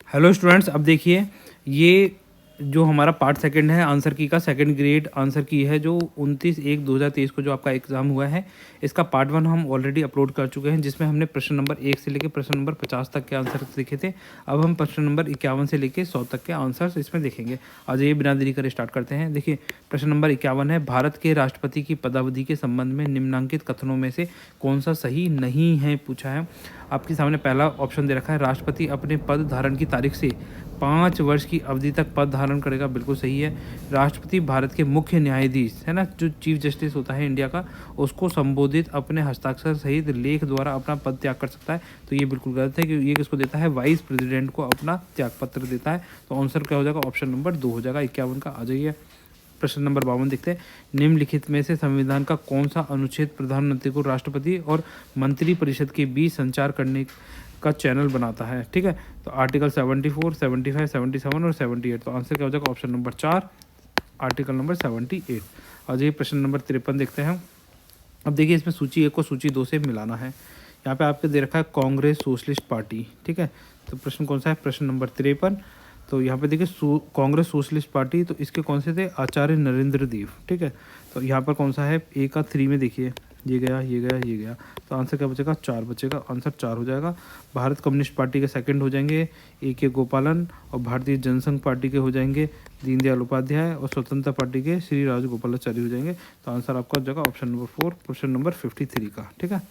Hello students, अब देखिए ये जो हमारा पार्ट सेकंड है आंसर की का सेकंड ग्रेड आंसर की है जो 29/1/2023 को जो आपका एग्ज़ाम हुआ है, इसका पार्ट 1 हम ऑलरेडी अपलोड कर चुके हैं, जिसमें हमने प्रश्न नंबर 1 से लेकर प्रश्न नंबर 50 तक के आंसर लिखे थे। अब हम प्रश्न नंबर 51 से लेकर 100 तक के आंसर्स इसमें देखेंगे। आज ये बिना देरी करे स्टार्ट करते हैं। देखिए प्रश्न नंबर 51 है, भारत के राष्ट्रपति की पदावधि के संबंध में निम्नांकित कथनों में से कौन सा सही नहीं है, पूछा है। आपके सामने पहला ऑप्शन दे रखा है, राष्ट्रपति अपने पद धारण की तारीख से 5 वर्ष की अवधि तक पद धारण करेगा, बिल्कुल सही है। राष्ट्रपति भारत के मुख्य न्यायाधीश है ना, जो चीफ जस्टिस होता है इंडिया का, उसको संबोधित अपने हस्ताक्षर सहित लेख द्वारा अपना पद त्याग कर सकता है, तो ये बिल्कुल गलत है। कि ये किसको देता है, वाइस प्रेसिडेंट को अपना त्याग पत्र देता है। तो आंसर क्या हो जाएगा, ऑप्शन नंबर 2 हो जाएगा 51 का। आ जाइए प्रश्न नंबर 52 देखते हैं, निम्नलिखित में से संविधान का कौन सा अनुच्छेद प्रधानमंत्री को राष्ट्रपति और मंत्रिपरिषद के बीच संचार करने का चैनल बनाता है। ठीक है, तो आर्टिकल 74, 75, 77 और 78। तो आंसर क्या हो जाएगा, ऑप्शन नंबर 4 आर्टिकल नंबर 78। और ये प्रश्न नंबर 53 देखते हैं। अब देखिए इसमें सूची 1 को सूची 2 से मिलाना है। यहाँ पे आपके दे रखा है कांग्रेस सोशलिस्ट पार्टी। ठीक है, तो प्रश्न कौन सा है, प्रश्न नंबर 53। तो यहाँ पे देखिए कांग्रेस सोशलिस्ट पार्टी, तो इसके कौन से थे, आचार्य नरेंद्र देव। ठीक है, तो यहाँ पर कौन सा है, ए का 3 में देखिए ये गया ये गया ये गया, तो आंसर क्या बचेगा, 4 बचेगा। आंसर 4 हो जाएगा। भारत कम्युनिस्ट पार्टी के सेकंड हो जाएंगे ए के गोपालन, और भारतीय जनसंघ पार्टी के हो जाएंगे दीनदयाल उपाध्याय, और स्वतंत्रता पार्टी के श्री राजगोपालाचारी हो जाएंगे। तो आंसर आपका हो जाएगा ऑप्शन नंबर 4 क्वेश्चन नंबर 53 का। ठीक है,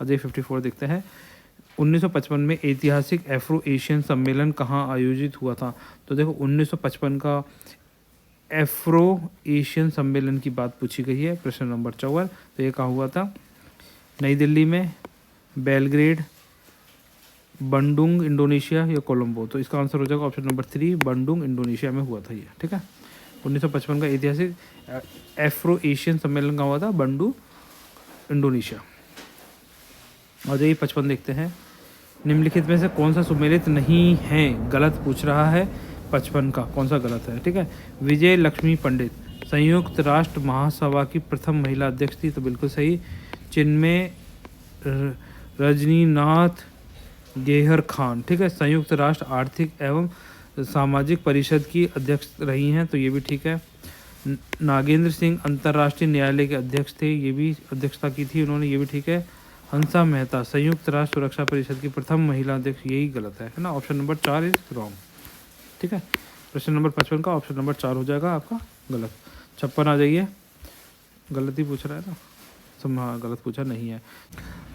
अजय 54 देखते हैं। 1955 में ऐतिहासिक एफ्रो एशियन सम्मेलन कहाँ आयोजित हुआ था। तो देखो 1955 का एफ्रो एशियन सम्मेलन की बात पूछी गई है, प्रश्न नंबर 54। तो ये कहाँ हुआ था, नई दिल्ली में, बेलग्रेड, बंडुंग इंडोनेशिया या कोलंबो। तो इसका आंसर हो जाएगा ऑप्शन नंबर 3 बंडुंग इंडोनेशिया में हुआ था ये। ठीक है, 1955 का ऐतिहासिक एफ्रो एशियन सम्मेलन कहाँ हुआ था, बंडू इंडोनेशिया। और जाइए 55 देखते हैं, निम्नलिखित में से कौन सा सुमेलित नहीं है, गलत पूछ रहा है 55 का, कौन सा गलत है। ठीक है, विजय लक्ष्मी पंडित संयुक्त राष्ट्र महासभा की प्रथम महिला अध्यक्ष थी, तो बिल्कुल सही। चिन्मय रजनीनाथ गेहर खान, ठीक है, संयुक्त राष्ट्र आर्थिक एवं सामाजिक परिषद की अध्यक्ष रही हैं, तो ये भी ठीक है। नागेंद्र सिंह अंतर्राष्ट्रीय न्यायालय के अध्यक्ष थे, ये भी अध्यक्षता की थी उन्होंने, ये भी ठीक है। हंसा मेहता संयुक्त राष्ट्र सुरक्षा परिषद की प्रथम महिला अध्यक्ष, यही गलत है ना, ऑप्शन नंबर 4 इज रॉन्ग। ठीक है, प्रश्न नंबर 55 का ऑप्शन नंबर 4 हो जाएगा आपका गलत। 56 आ जाइए, गलत ही पूछ रहा है ना, सब हाँ गलत पूछा नहीं है।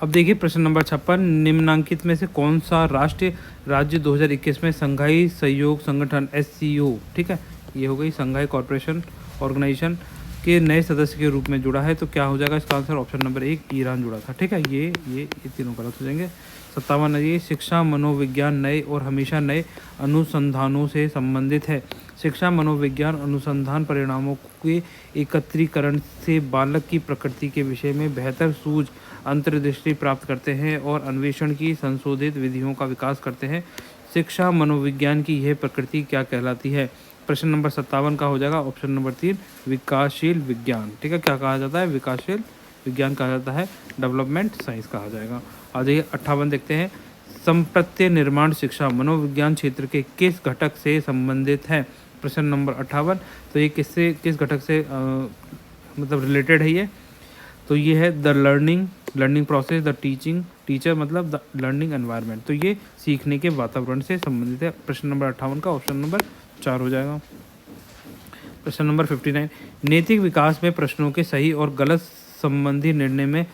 अब देखिए प्रश्न नंबर 56, निम्नांकित में से कौन सा राष्ट्रीय राज्य 2021 में संघाई सहयोग संगठन SCO, ठीक है, ये हो गई संघाई कॉर्पोरेशन ऑर्गेनाइजेशन के नए सदस्य के रूप में जुड़ा है। तो क्या हो जाएगा इसका आंसर, ऑप्शन नंबर 1 ईरान जुड़ा था। ठीक है, ये तीनों गलत हो जाएंगे। 57 है, ये शिक्षा मनोविज्ञान नए और हमेशा नए अनुसंधानों से संबंधित है। शिक्षा मनोविज्ञान अनुसंधान परिणामों के एकत्रीकरण से बालक की प्रकृति के विषय में बेहतर सूझ अंतर्दृष्टि प्राप्त करते हैं और अन्वेषण की संशोधित विधियों का विकास करते हैं। शिक्षा मनोविज्ञान की यह प्रकृति क्या कहलाती है। प्रश्न नंबर 57 का हो जाएगा ऑप्शन नंबर 3 विकासशील विज्ञान। ठीक है, क्या कहा जाता है, विकासशील विज्ञान कहा जाता है, डेवलपमेंट साइंस कहा जाएगा। आ जाइए 58 देखते हैं, संप्रत्य निर्माण शिक्षा मनोविज्ञान क्षेत्र के किस घटक से संबंधित है। प्रश्न नंबर 58, तो ये किस घटक से मतलब रिलेटेड है ये, तो ये है the learning process, the teacher मतलब द लर्निंग एनवायरनमेंट, तो ये सीखने के वातावरण से संबंधित है। प्रश्न नंबर 58 का ऑप्शन नंबर 4 हो जाएगा। प्रश्न नंबर 59, नैतिक विकास में प्रश्नों के सही और गलत संबंधी निर्णय में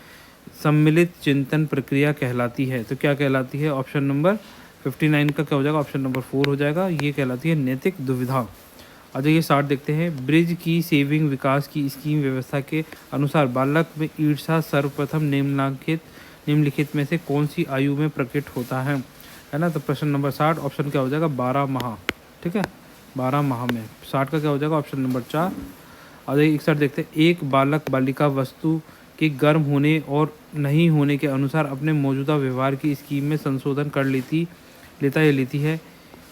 सम्मिलित चिंतन प्रक्रिया कहलाती है। तो क्या कहलाती है, ऑप्शन नंबर 59 का क्या हो जाएगा, ऑप्शन नंबर 4 हो जाएगा, ये कहलाती है नैतिक दुविधा। अच्छा ये 60 देखते हैं, ब्रिज की सेविंग विकास की स्कीम व्यवस्था के अनुसार बालक में ईर्षा सर्वप्रथम निम्नलिखित में से कौन सी आयु में प्रकट होता है ना। तो प्रश्न नंबर 60 ऑप्शन क्या हो जाएगा, 12 माह। ठीक है, 12 माह में 60 का क्या हो जाएगा, ऑप्शन नंबर 4। और 61 देखते हैं, एक बालक बालिका वस्तु के गर्म होने और नहीं होने के अनुसार अपने मौजूदा व्यवहार की स्कीम में संशोधन कर लेता या लेती है।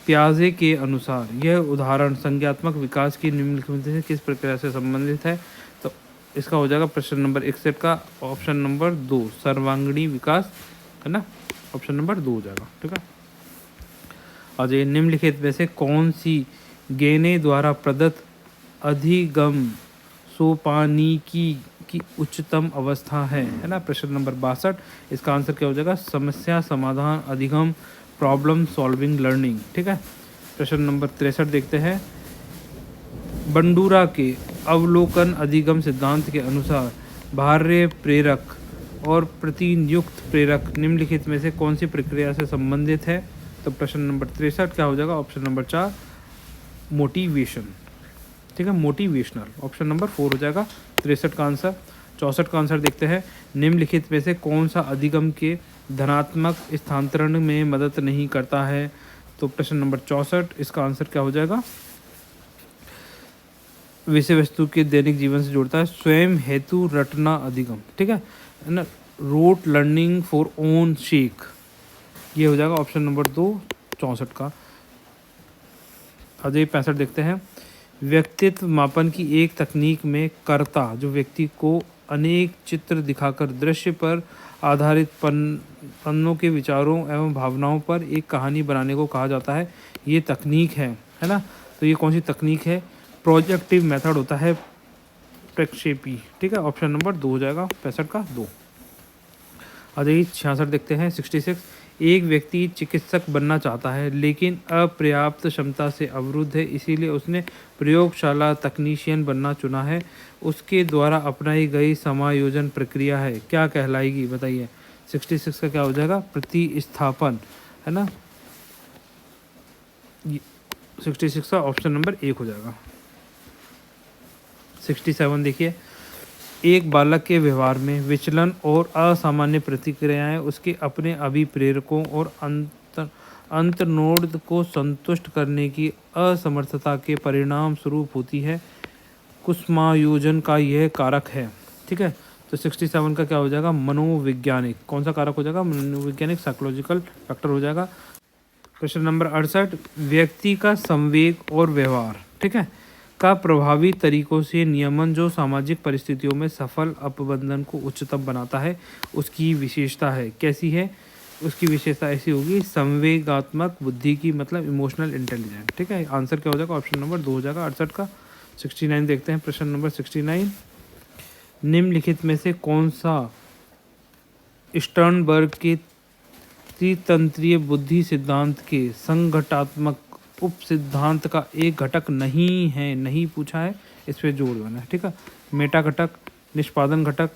प्याजे के अनुसार यह उदाहरण संज्ञात्मक विकास की निम्नलिखित से किस प्रक्रिया से संबंधित है। तो इसका हो जाएगा प्रश्न नंबर 61 का ऑप्शन नंबर 2 सर्वांगीण विकास, है ना, ऑप्शन नंबर 2 हो जाएगा। ठीक है, और ये निम्नलिखित में से कौन सी गेने द्वारा प्रदत्त अधिगम सोपानिकी की उच्चतम अवस्था है ना। प्रश्न नंबर 62, इसका आंसर क्या हो जाएगा? समस्या समाधान अधिगम, प्रॉब्लम सॉल्विंग लर्निंग। ठीक है। प्रश्न नंबर 63 देखते हैं। बंडूरा के अवलोकन अधिगम सिद्धांत के अनुसार बाह्य प्रेरक और प्रतिनियुक्त प्रेरक निम्नलिखित में से कौन सी प्रक्रिया से संबंधित है? तो प्रश्न नंबर 63 क्या हो जाएगा? Option number 4 motivation. ठीक है, मोटिवेशनल। ऑप्शन नंबर 4 हो जाएगा 63 का आंसर। 64 का आंसर देखते हैं। निम्नलिखित में से कौन सा अधिगम के धनात्मक स्थानांतरण में मदद नहीं करता है? तो प्रश्न नंबर 64, इसका आंसर क्या हो जाएगा? विषय वस्तु के दैनिक जीवन से जोड़ता है। स्वयं हेतु रटना अधिगम। ठीक है ना। Rote learning for own shake, ये हो जाएगा ऑप्शन नंबर 2 64 का। अजय 65 देखते हैं। व्यक्तित्व मापन की एक तकनीक में कर्ता जो व्यक्ति को अनेक चित्र दिखाकर दृश्य पर आधारित पन्नों के विचारों एवं भावनाओं पर एक कहानी बनाने को कहा जाता है, ये तकनीक है ना। तो ये कौन सी तकनीक है? प्रोजेक्टिव मेथड होता है, प्रक्षेपी। ठीक है, ऑप्शन नंबर 2 हो जाएगा 65 का 2। आ जाइए 66 देखते हैं। 66, एक व्यक्ति चिकित्सक बनना चाहता है लेकिन अपर्याप्त क्षमता से अवरुद्ध है, इसीलिए उसने प्रयोगशाला तकनीशियन बनना चुना है। उसके द्वारा अपनाई गई समायोजन प्रक्रिया है, क्या कहलाएगी? बताइए। 66 का क्या हो जाएगा? प्रतिस्थापन, है ना। 66 का ऑप्शन नंबर 1 हो जाएगा। 67 देखिए। एक बालक के व्यवहार में विचलन और असामान्य प्रतिक्रियाएं उसके अपने अभिप्रेरकों और अंतर्नोद को संतुष्ट करने की असमर्थता के परिणाम स्वरूप होती है। कुसुमायोजन का यह कारक है। ठीक है, तो 67 का क्या हो जाएगा? मनोवैज्ञानिक। कौन सा कारक हो जाएगा? मनोवैज्ञानिक, साइकोलॉजिकल फैक्टर हो जाएगा। प्रश्न नंबर 68, व्यक्ति का संवेग और व्यवहार, ठीक है, का प्रभावी तरीकों से नियमन जो सामाजिक परिस्थितियों में सफल अपबंधन को उच्चतम बनाता है, उसकी विशेषता है। कैसी है? उसकी विशेषता ऐसी होगी, संवेगात्मक बुद्धि की, मतलब इमोशनल इंटेलिजेंस। ठीक है, आंसर क्या हो जाएगा? ऑप्शन नंबर 2 हो जाएगा 68 का। 69 देखते हैं। प्रश्न नंबर 69, निम्नलिखित में से कौन सा स्टर्नबर्ग के त्रितंत्रीय बुद्धि सिद्धांत के संघटात्मक उप सिद्धांत का एक घटक नहीं है? नहीं पूछा है, इस पर जोर देना है। ठीक है, मेटा घटक, निष्पादन घटक,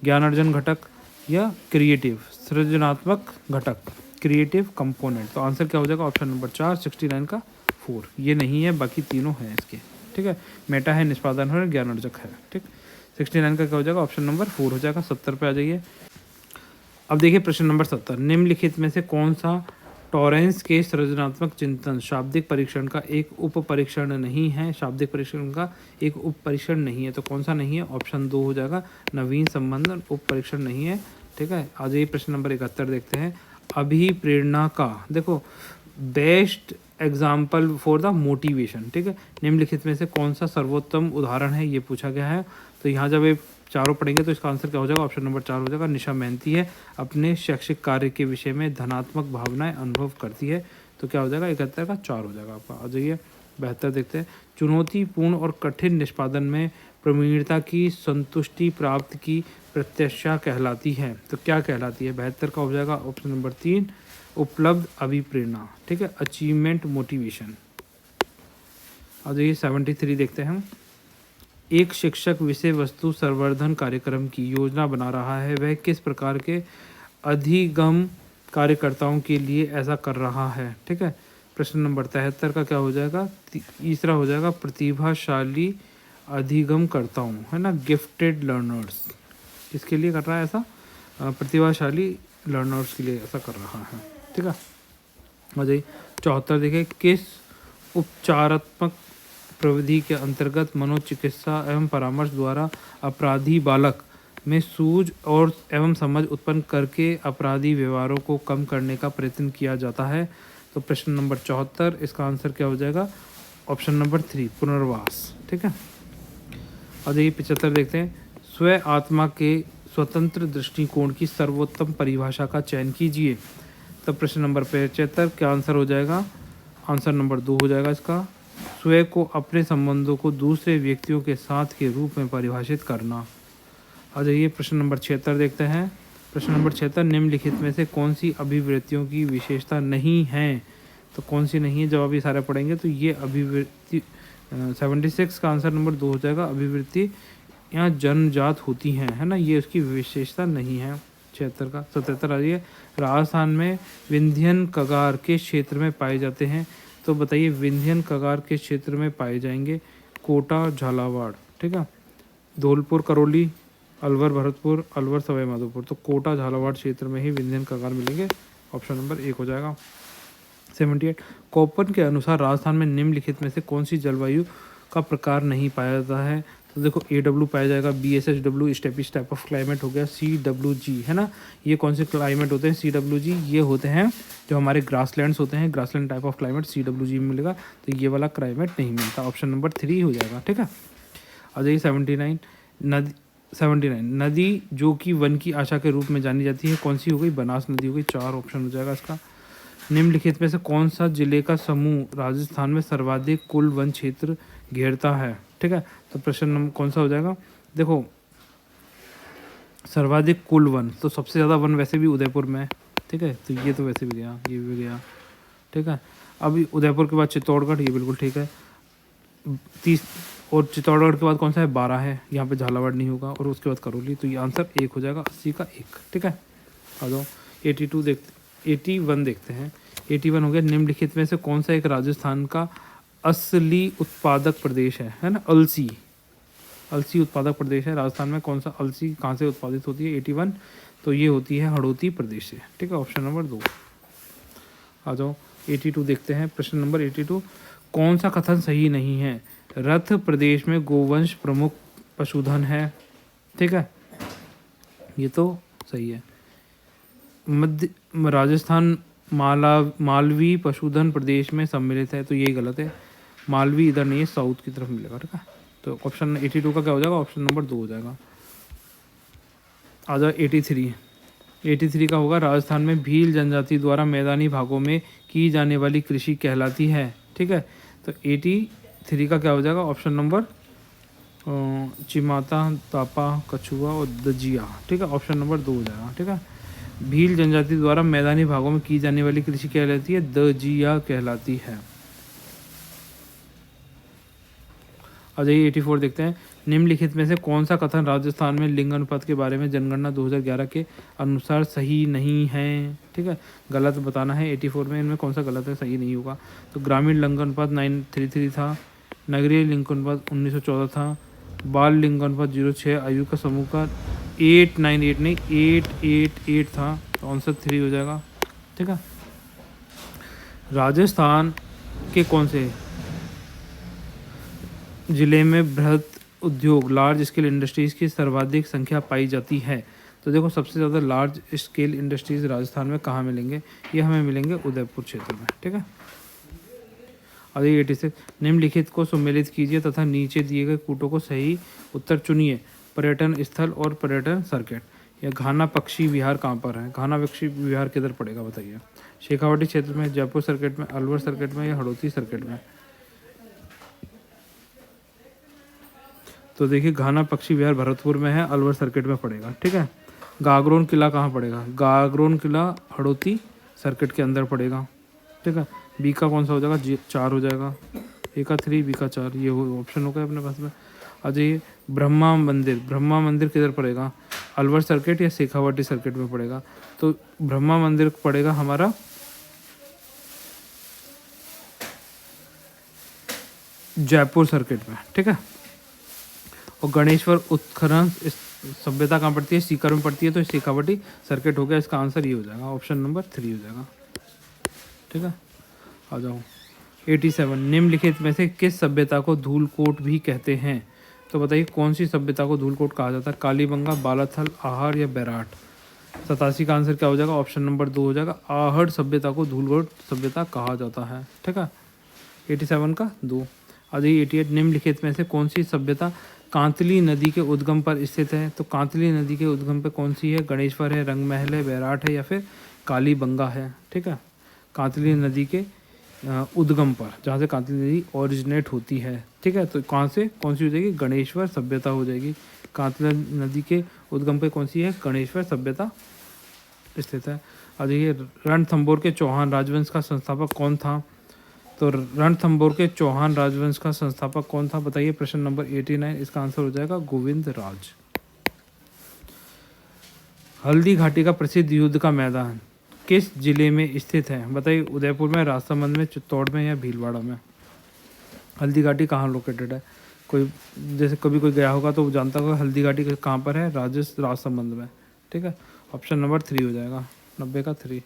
ज्ञानार्जन घटक या क्रिएटिव सृजनात्मक घटक, क्रिएटिव कंपोनेंट। तो आंसर क्या हो जाएगा? ऑप्शन नंबर 4 69 का 4। ये नहीं है, बाकी तीनों हैं इसके। ठीक है, मेटा है, निष्पादन है, ज्ञानार्जक है। ठीक, 69 का क्या हो जाएगा? ऑप्शन नंबर 4 हो जाएगा। 70 पे आ जाइए। अब देखिए प्रश्न नंबर 70, निम्नलिखित में से कौन सा टॉरेंस के सृजनात्मक चिंतन शाब्दिक परीक्षण का एक उप परीक्षण नहीं है? शाब्दिक परीक्षण का एक उप परीक्षण नहीं है, तो कौन सा नहीं है? ऑप्शन 2 हो जाएगा, नवीन संबंध उप परीक्षण नहीं है। ठीक है, आ जाइए प्रश्न नंबर 71 देखते हैं। अभिप्रेरणा का, देखो, best example for the motivation. ठीक है, निम्नलिखित में से कौन सा सर्वोत्तम उदाहरण है, ये पूछा गया है। तो यहाँ जब ये चारों पढ़ेंगे तो इसका आंसर क्या हो जाएगा? ऑप्शन नंबर 4 हो जाएगा। निशा मेहनती है, अपने शैक्षिक कार्य के विषय में धनात्मक भावनाएं अनुभव करती है। तो क्या हो जाएगा? 71 का 4 हो जाएगा आपका। आ जाइए 72 देखते हैं। चुनौतीपूर्ण और कठिन निष्पादन में प्रवीणता की संतुष्टि प्राप्त की प्रत्याशा कहलाती है, तो क्या कहलाती है? 72 का हो जाएगा ऑप्शन नंबर 3 उपलब्ध अभिप्रेरणा। ठीक है, अचीवमेंट मोटिवेशन। आ जाइए 73 देखते हैं। एक शिक्षक विषय वस्तु संवर्धन कार्यक्रम की योजना बना रहा है, वह किस प्रकार के अधिगम कार्यकर्ताओं के लिए ऐसा कर रहा है? ठीक है, प्रश्न नंबर 73 का क्या हो जाएगा? तीसरा हो जाएगा, प्रतिभाशाली अधिगमकर्ताओं, है ना, गिफ्टेड लर्नर्स। किसके लिए कर रहा है ऐसा? प्रतिभाशाली लर्नर्स के लिए ऐसा कर रहा है। ठीक है, आ जाइए 74 देखिए। किस उपचारात्मक प्रविधि के अंतर्गत मनोचिकित्सा एवं परामर्श द्वारा अपराधी बालक में सूझ और एवं समझ उत्पन्न करके अपराधी व्यवहारों को कम करने का प्रयत्न किया जाता है? तो प्रश्न नंबर 74, इसका आंसर क्या हो जाएगा? ऑप्शन नंबर 3 पुनर्वास। ठीक है, और देखिए 75 देखते हैं। स्व आत्मा के स्वतंत्र दृष्टिकोण की सर्वोत्तम परिभाषा का चयन कीजिए। तो प्रश्न नंबर 75 क्या आंसर हो जाएगा? आंसर नंबर 2 हो जाएगा इसका। स्वयं को अपने संबंधों को दूसरे व्यक्तियों के साथ के रूप में परिभाषित करना। आ जाइए प्रश्न नंबर 76 देखते हैं। प्रश्न नंबर 76, निम्नलिखित में से कौन सी अभिवृत्तियों की विशेषता नहीं है? तो कौन सी नहीं है, जब आप ये सारे पढ़ेंगे तो ये अभिवृत्ति 76 का आंसर नंबर 2 हो जाएगा। अभिवृत्ति यहाँ जन्मजात होती हैं, है ना, ये उसकी विशेषता नहीं है। 76 का। 77 आ जाइए, राजस्थान में विंध्यन कगार के क्षेत्र में पाए जाते हैं। तो बताइए विंध्यन कगार के क्षेत्र में पाए जाएंगे कोटा, झालावाड़, ठीक है, धौलपुर, करौली, अलवर, भरतपुर, अलवर, सवाई माधोपुर। तो कोटा, झालावाड़ क्षेत्र में ही विंध्यन कगार मिलेंगे। ऑप्शन नंबर 1 हो जाएगा। 78, कोपन के अनुसार राजस्थान में निम्नलिखित में से कौन सी जलवायु का प्रकार नहीं पाया जाता है? तो देखो AW पाया जाएगा, BSHW स्टेपिश टाइप ऑफ क्लाइमेट हो गया, CWG, है ना, ये कौन से क्लाइमेट होते हैं? CWG ये होते हैं जो हमारे ग्रासलैंड्स होते हैं, grassland type of climate CWG में मिलेगा। तो ये वाला क्लाइमेट नहीं मिलता। ऑप्शन नंबर 3 हो जाएगा, ठीक है। आ जाइए 79, नदी जो कि वन की आशा के रूप में जानी जाती है, कौन सी हो गई? बनास नदी हो गई। 4 ऑप्शन हो जाएगा इसका। निम्नलिखित में से कौन सा जिले का समूह राजस्थान में सर्वाधिक कुल वन क्षेत्र घेरता है? ठीक है, तो प्रश्न नंबर कौन सा हो जाएगा? देखो सर्वाधिक कुल वन, तो सबसे ज़्यादा वन वैसे भी उदयपुर में है, ठीक है, तो ये तो वैसे भी गया, ये भी गया, ठीक है। अभी उदयपुर के बाद चित्तौड़गढ़, ये बिल्कुल ठीक है। 30 और चित्तौड़गढ़ के बाद कौन सा है? 12 है, यहाँ पे झालावाड़ नहीं होगा, और उसके बाद करौली। तो ये आंसर 1 हो जाएगा, 80 का 1, ठीक है। आ जाओ 81 देखते हैं। 81 हो गया, निम्नलिखित में से कौन सा एक राजस्थान का असली उत्पादक प्रदेश है ना? अलसी उत्पादक प्रदेश है राजस्थान में। कौन सा अलसी कहाँ से उत्पादित होती है? 81, तो ये होती है हड़ौती प्रदेश से, ठीक है, ऑप्शन नंबर 2। आ जाओ 82 देखते हैं। प्रश्न नंबर 82, कौन सा कथन सही नहीं है? रथ प्रदेश में गोवंश प्रमुख पशुधन है, ठीक है, ये तो सही है। मध्य राजस्थान मालवी पशुधन प्रदेश में सम्मिलित है, तो ये गलत है। मालवी इधर नहीं है, साउथ की तरफ मिलेगा, ठीक है। तो ऑप्शन 82 का क्या हो जाएगा? ऑप्शन नंबर 2 हो जाएगा। आ जाओ 83 का होगा, राजस्थान में भील जनजाति द्वारा मैदानी भागों में की जाने वाली कृषि कहलाती है, ठीक है। तो 83 का क्या हो जाएगा? ऑप्शन नंबर चिमाता, तापा, कछुआ और दजिया, ठीक है, ऑप्शन नंबर 2 हो जाएगा, ठीक है। भील जनजाति द्वारा मैदानी भागों में की जाने वाली कृषि कहलाती है, दजिया कहलाती है। आ जाइए 84 देखते हैं। निम्नलिखित में से कौन सा कथन राजस्थान में लिंग अनुपात के बारे में जनगणना 2011 के अनुसार सही नहीं है? ठीक है, गलत बताना है। 84 में इनमें कौन सा गलत है, सही नहीं होगा। तो ग्रामीण लिंग अनुपात 933 था, नगरीय लिंग अनुपात 1914 था, बाल लिंग अनुपात 06, आयु का समूह का 898 नहीं 888 था, तो आंसर 3 हो जाएगा, ठीक है। राजस्थान के कौन से जिले में बृहद उद्योग लार्ज स्केल इंडस्ट्रीज़ की सर्वाधिक संख्या पाई जाती है? तो देखो सबसे ज़्यादा लार्ज स्केल इंडस्ट्रीज़ राजस्थान में कहाँ मिलेंगे? ये हमें मिलेंगे उदयपुर क्षेत्र में, ठीक है। आगे 86, निम्नलिखित को सम्मिलित कीजिए तथा नीचे दिए गए कूटों को सही उत्तर चुनिए। पर्यटन स्थल और पर्यटन सर्किट। या घाना पक्षी विहार कहाँ पर है? घाना पक्षी विहार किधर पड़ेगा बताइए? शेखावाटी क्षेत्र में, जयपुर सर्किट में, अलवर सर्किट में या हड़ौती सर्किट में? तो देखिए घाना पक्षी विहार भरतपुर में है, अलवर सर्किट में पड़ेगा, ठीक है। गागरोन किला कहाँ पड़ेगा? गागरोन किला हड़ौती सर्किट के अंदर पड़ेगा, ठीक है। बी का कौन सा हो जाएगा? 4 हो जाएगा। ए का 3, बी का 4, ये ऑप्शन हो गया अपने पास में। आ जाइए ब्रह्मा मंदिर किधर पड़ेगा? अलवर सर्किट या शेखावाटी सर्किट में पड़ेगा? तो ब्रह्मा मंदिर पड़ेगा हमारा जयपुर सर्किट में, ठीक है। और गणेश्वर उत्खनन सभ्यता कहाँ पड़ती है? सीकर में पड़ती है, तो शेखावाटी सर्किट हो गया। इसका आंसर ये हो जाएगा, ऑप्शन नंबर 3 हो जाएगा, ठीक है। आ जाओ 87, निम्नलिखित में से किस सभ्यता को धूलकोट भी कहते हैं? तो बताइए कौन सी सभ्यता को धूलकोट कहा जाता है? कालीबंगा, बालाथल, आहड़ या बैराट? 87 का आंसर क्या हो जाएगा? ऑप्शन नंबर 2 हो जाएगा। आहड़ सभ्यता को धूलकोट सभ्यता कहा जाता है, ठीक है। 87 का 2। आ जाइए 88, निम्नलिखित में से कौन सी सभ्यता कांतली नदी के उद्गम पर स्थित है? तो कांतली नदी के उद्गम पे कौन सी है? गणेश्वर है, रंगमहल है, बैराट है या फिर कालीबंगा है, ठीक है। कांतली नदी के उद्गम पर, जहाँ से कांति नदी ओरिजिनेट होती है। ठीक है, तो कौन से कौन सी हो जाएगी, गणेश्वर सभ्यता हो जाएगी। कांति नदी के उद्गम पे कौन सी है, गणेश्वर सभ्यता स्थित है। और देखिए रणथंभौर के चौहान राजवंश का संस्थापक कौन था, तो रणथंभौर के चौहान राजवंश का संस्थापक कौन था, बताइए। प्रश्न नंबर 89, इसका आंसर हो जाएगा गोविंद राज। हल्दी घाटी का प्रसिद्ध युद्ध का मैदान किस जिले में स्थित है, बताइए। उदयपुर में, राजसमंद में, चित्तौड़ में या भीलवाड़ा में। हल्दी घाटी कहाँ लोकेटेड है, कोई जैसे कभी कोई गया होगा तो वो जानता होगा हल्दी घाटी कहाँ पर है, राजसमंद में। ठीक है, ऑप्शन नंबर 3 हो जाएगा, 90 का 3।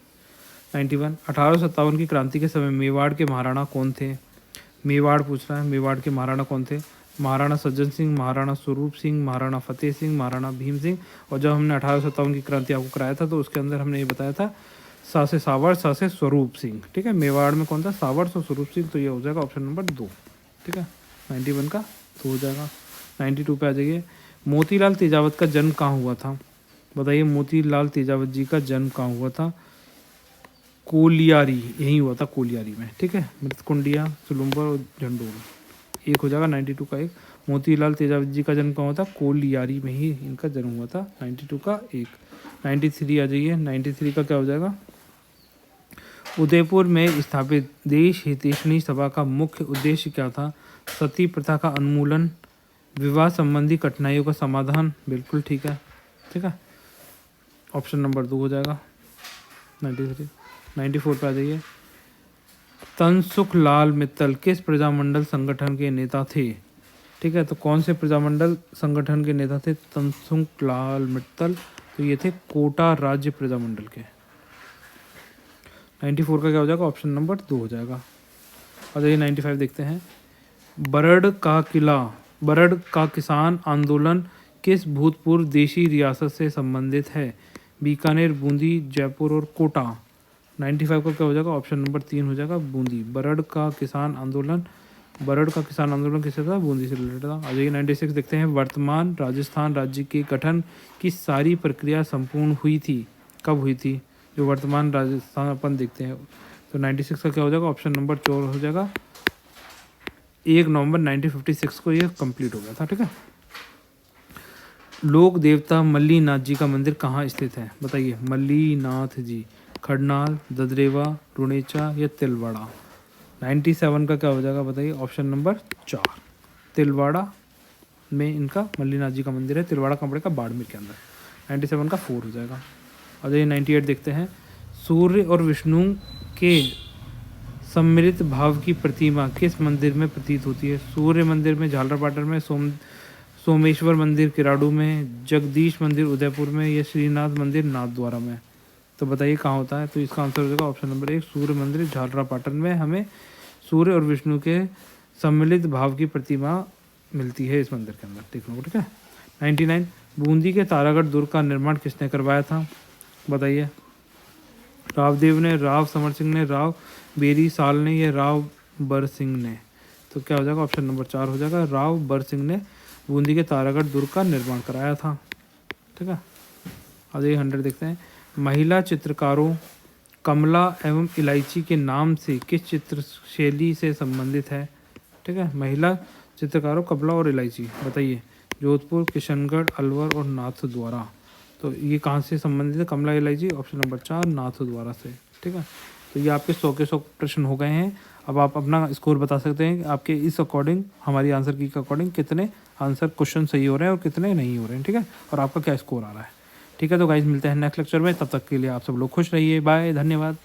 91, 1857 की क्रांति के समय मेवाड़ के महाराणा कौन थे। मेवाड़ पूछ रहा है, मेवाड़ के महाराणा कौन थे। महाराणा सज्जन सिंह, महाराणा स्वरूप सिंह, महाराणा फतेह सिंह, महाराणा भीम सिंह। और जब हमने 1857 की क्रांति आपको कराया था तो उसके अंदर हमने ये बताया था सासे सावर सासे स्वरूप सिंह। ठीक है, मेवाड़ में कौन था, सावर और स्वरूप सिंह। तो ये हो जाएगा ऑप्शन नंबर 2। ठीक है, 91 का 2 हो जाएगा। 92 पे आ जाइए। मोतीलाल तेजावत का जन्म कहाँ हुआ था, बताइए। मोतीलाल तेजावत जी का जन्म कहाँ हुआ था, कोलियारी, यही हुआ था कोलियारी में। ठीक है, मृतकुंडिया, सुलुम्बर और झंडोल, एक हो जाएगा 92 का 1। मोतीलाल तेजावत जी का जन्म कहाँ हुआ था, कोलियारी में ही इनका जन्म हुआ था, 92 का 1। 93 आ जाइए। 93 का क्या हो जाएगा, उदयपुर में स्थापित देश हितैषणी सभा का मुख्य उद्देश्य क्या था, सती प्रथा का उन्मूलन, विवाह संबंधी कठिनाइयों का समाधान। बिल्कुल ठीक है। ठीक है, ऑप्शन नंबर 2 हो जाएगा 93। 94 पे आ जाइए। तनसुख लाल मित्तल किस प्रजामंडल संगठन के नेता थे। ठीक है, तो कौन से प्रजामंडल संगठन के नेता थे तनसुख लाल मित्तल, तो ये थे कोटा राज्य प्रजामंडल के। 94 का क्या हो जाएगा, ऑप्शन नंबर 2 हो जाएगा। और ये 95 देखते हैं। बरड़ का किसान आंदोलन किस भूतपूर्व देशी रियासत से संबंधित है, बीकानेर, बूंदी, जयपुर और कोटा। 95 का क्या हो जाएगा, ऑप्शन नंबर 3 हो जाएगा, बूंदी। बरड़ का किसान आंदोलन किससे था, बूंदी से रिलेटेड था। आ जाइए 96 देखते हैं। वर्तमान राजस्थान राज्य के गठन की सारी प्रक्रिया संपूर्ण हुई थी, कब हुई थी, जो वर्तमान राजस्थान अपन देखते हैं। तो 96 का क्या हो जाएगा, ऑप्शन नंबर 4 हो जाएगा, 1 नवंबर 1956 को ये कंप्लीट हो गया था। ठीक है, लोक देवता मल्लीनाथ जी का मंदिर कहाँ स्थित है, बताइए। मल्लीनाथ जी, खड़नाल, ददरेवा, रुणेचा या तिलवाड़ा। 97 का क्या हो जाएगा, बताइए। ऑप्शन नंबर 4 तिलवाड़ा में इनका मल्लीनाथ जी का मंदिर है। तिलवाड़ा कहाँ पड़ेगा, बाड़मेर के अंदर। 97 का 4 हो जाएगा। और ये 98 देखते हैं। सूर्य और विष्णु के सम्मिलित भाव की प्रतिमा किस मंदिर में प्रतीत होती है। सूर्य मंदिर में झालरापाटन में, सोमेश्वर मंदिर किराड़ू में, जगदीश मंदिर उदयपुर में या श्रीनाथ मंदिर नाथद्वारा में। तो बताइए कहाँ होता है, तो इसका आंसर हो जाएगा ऑप्शन नंबर 1 सूर्य मंदिर झालरापाटन में। हमें सूर्य और विष्णु के सम्मिलित भाव की प्रतिमा मिलती है इस मंदिर के अंदर, देख लो। ठीक है, 99 बूंदी के तारागढ़ दुर्ग का निर्माण किसने करवाया था, बताइए। रावदेव ने, राव समर सिंह ने, राव बेरी साल ने या राव बर सिंह ने। तो क्या हो जाएगा, ऑप्शन नंबर 4 हो जाएगा, राव बर सिंह ने बूंदी के तारागढ़ दुर्ग का निर्माण कराया था। ठीक है, आज ये 100 देखते हैं। महिला चित्रकारों कमला एवं इलायची के नाम से किस चित्र शैली से संबंधित है। ठीक है, महिला चित्रकारों कमला और इलायची, बताइए। जोधपुर, किशनगढ़, अलवर और नाथद्वारा। तो ये कहाँ से संबंधित है, कमला इलायची, ऑप्शन नंबर 4 नाथद्वारा से। ठीक है, तो ये आपके 100 के 100 प्रश्न हो गए हैं। अब आप अपना स्कोर बता सकते हैं आपके इस अकॉर्डिंग, हमारी आंसर की के अकॉर्डिंग कितने आंसर क्वेश्चन सही हो रहे हैं और कितने नहीं हो रहे हैं। ठीक है, और आपका क्या स्कोर आ रहा है। ठीक है, तो गाइज मिलते हैं नेक्स्ट लेक्चर में, तब तक के लिए आप सब लोग खुश रहिए, बाय, धन्यवाद।